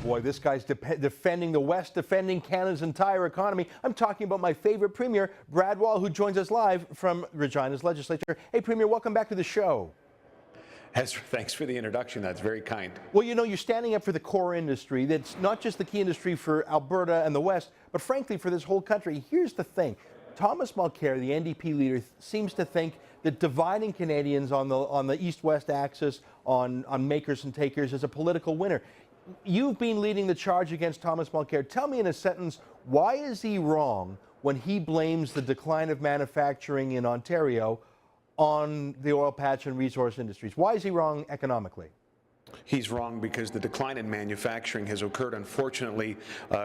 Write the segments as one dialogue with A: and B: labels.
A: Boy, this guy's defending the West, defending Canada's entire economy. I'm talking about my favorite Premier, Brad Wall, who joins us live from Regina's legislature. Hey, Premier, welcome back to the show.
B: Ezra, thanks for the introduction. That's very kind.
A: Well, you know, you're standing up for the core industry. That's not just the key industry for Alberta and the West, but frankly for this whole country. Here's the thing. Thomas Mulcair, the NDP leader, seems to think that dividing Canadians on the east-west axis, on makers and takers, is a political winner. You've been leading the charge against Thomas Mulcair. Tell me in a sentence, why is he wrong when he blames the decline of manufacturing in Ontario on the oil patch and resource industries? Why is he wrong economically?
B: He's wrong because the decline in manufacturing has occurred, unfortunately,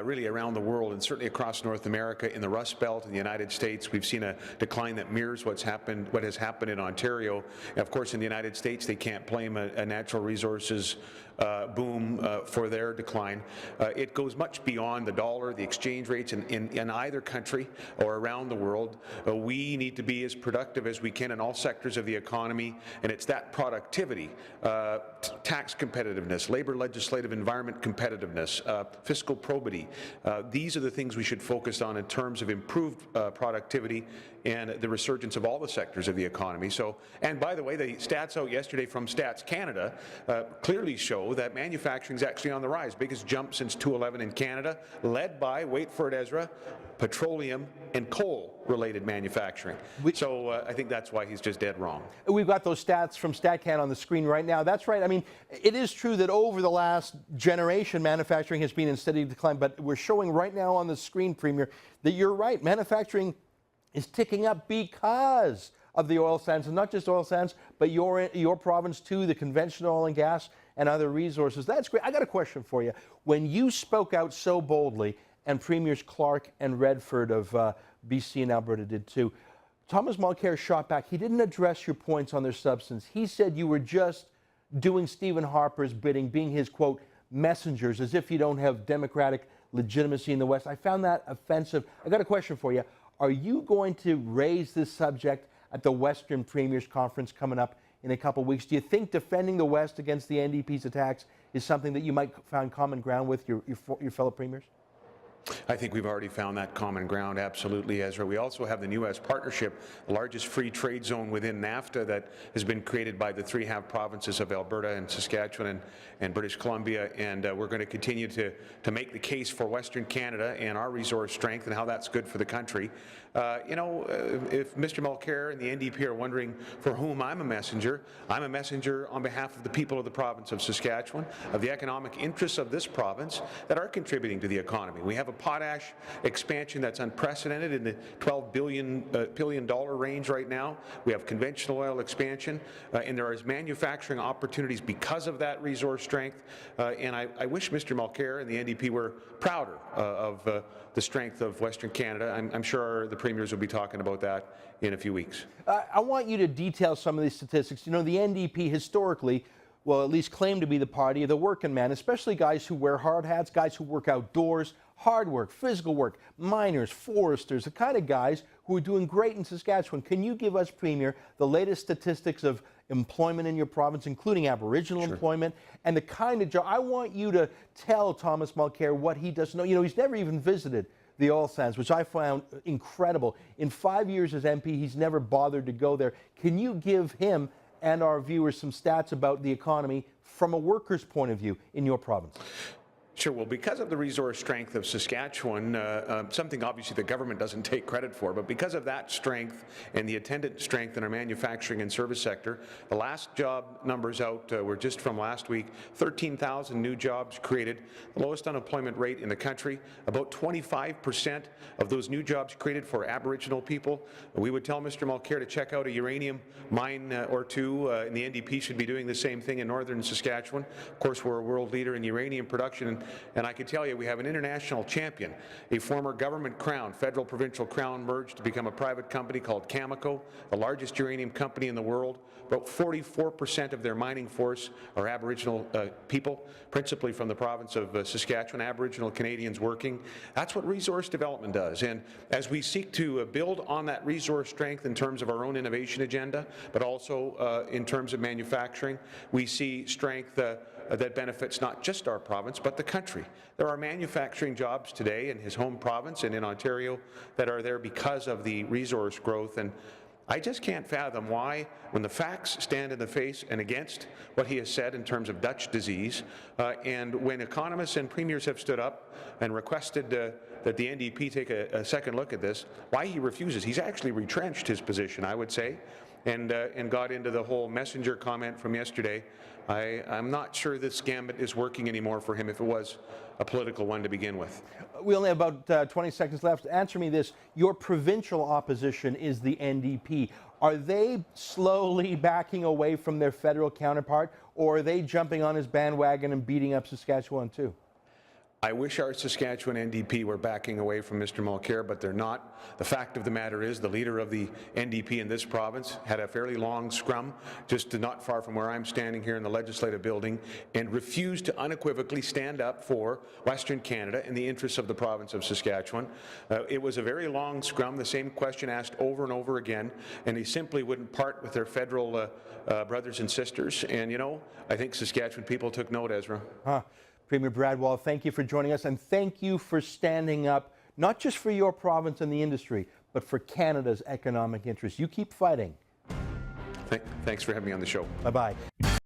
B: really around the world, and certainly across North America. In the Rust Belt in the United States, we've seen a decline that mirrors what has happened in Ontario. And of course, in the United States, they can't blame a natural resources boom for their decline. It goes much beyond the dollar, the exchange rates in either country or around the world. We need to be as productive as we can in all sectors of the economy, and it's that productivity, tax competitiveness, labor legislative environment competitiveness, fiscal probity. These are the things we should focus on in terms of improved productivity and the resurgence of all the sectors of the economy. So, and by the way, the stats out yesterday from Stats Canada clearly show that manufacturing is actually on the rise. Biggest jump since 2011 in Canada, led by, wait for it, Ezra, petroleum and coal-related manufacturing. So I think that's why he's just dead wrong.
A: We've got those stats from StatCan on the screen right now. That's right. I mean, it is true that over the last generation, manufacturing has been in steady decline, but we're showing right now on the screen, Premier, that you're right. Manufacturing is ticking up because of the oil sands, and not just oil sands, but your province too, the conventional oil and gas and other resources. That's great. I got a question for you. When you spoke out so boldly, and Premiers Clark and Redford of BC and Alberta did too, Thomas Mulcair shot back. He didn't address your points on their substance. He said you were just doing Stephen Harper's bidding, being his, quote, messengers, as if you don't have democratic legitimacy in the West. I found that offensive. I got a question for you. Are you going to raise this subject at the Western Premiers Conference coming up in a couple of weeks? Do you think defending the West against the NDP's attacks is something that you might find common ground with your fellow premiers?
B: I think we've already found that common ground, absolutely, Ezra. We also have the U.S. partnership, the largest free trade zone within NAFTA that has been created by the three half provinces of Alberta and Saskatchewan and British Columbia, and we're going to continue to make the case for Western Canada and our resource strength and how that's good for the country. You know, if Mr. Mulcair and the NDP are wondering for whom I'm a messenger on behalf of the people of the province of Saskatchewan, of the economic interests of this province that are contributing to the economy. We have a potash expansion that's unprecedented in the $12 billion range right now. We have conventional oil expansion, and there is manufacturing opportunities because of that resource strength. And I wish Mr. Mulcair and the NDP were prouder of the strength of Western Canada. I'm sure the premiers will be talking about that in a few weeks.
A: I want you to detail some of these statistics. You know, the NDP historically, well, at least claimed to be the party of the working man, especially guys who wear hard hats, guys who work outdoors, hard work, physical work, miners, foresters, the kind of guys who are doing great in Saskatchewan. Can you give us, Premier, the latest statistics of employment in your province, including Aboriginal employment, and the kind of job? I want you to tell Thomas Mulcair what he doesn't know. You know, he's never even visited the oil sands, which I found incredible. In 5 years as MP, he's never bothered to go there. Can you give him and our viewers some stats about the economy from a worker's point of view in your province?
B: Sure. Well, because of the resource strength of Saskatchewan, something obviously the government doesn't take credit for, but because of that strength and the attendant strength in our manufacturing and service sector, the last job numbers out were just from last week, 13,000 new jobs created, the lowest unemployment rate in the country, about 25% of those new jobs created for Aboriginal people. We would tell Mr. Mulcair to check out a uranium mine or two, and the NDP should be doing the same thing in northern Saskatchewan. Of course, we're a world leader in uranium production, and I can tell you we have an international champion, a former government crown, federal provincial crown, merged to become a private company called Cameco, the largest uranium company in the world. About 44% of their mining force are Aboriginal people, principally from the province of Saskatchewan, Aboriginal Canadians working. That's what resource development does. And as we seek to build on that resource strength in terms of our own innovation agenda, but also in terms of manufacturing, we see strength that benefits not just our province, but the country. There are manufacturing jobs today in his home province and in Ontario that are there because of the resource growth. And I just can't fathom why, when the facts stand in the face and against what he has said in terms of Dutch disease, and when economists and premiers have stood up and requested that the NDP take a second look at this, why he refuses. He's actually retrenched his position, I would say, and got into the whole messenger comment from yesterday. I'm not sure this gambit is working anymore for him if it was a political one to begin with.
A: We only have about 20 seconds left. Answer me this. Your provincial opposition is the NDP. Are they slowly backing away from their federal counterpart, or are they jumping on his bandwagon and beating up Saskatchewan too?
B: I wish our Saskatchewan NDP were backing away from Mr. Mulcair, but they're not. The fact of the matter is the leader of the NDP in this province had a fairly long scrum just not far from where I'm standing here in the Legislative Building and refused to unequivocally stand up for Western Canada in the interests of the province of Saskatchewan. It was a very long scrum, the same question asked over and over again, and they simply wouldn't part with their federal brothers and sisters. And, you know, I think Saskatchewan people took note, Ezra.
A: Premier Bradwell, thank you for joining us, and thank you for standing up, not just for your province and the industry, but for Canada's economic interests. You keep fighting.
B: Thanks for having me on the show.
A: Bye-bye.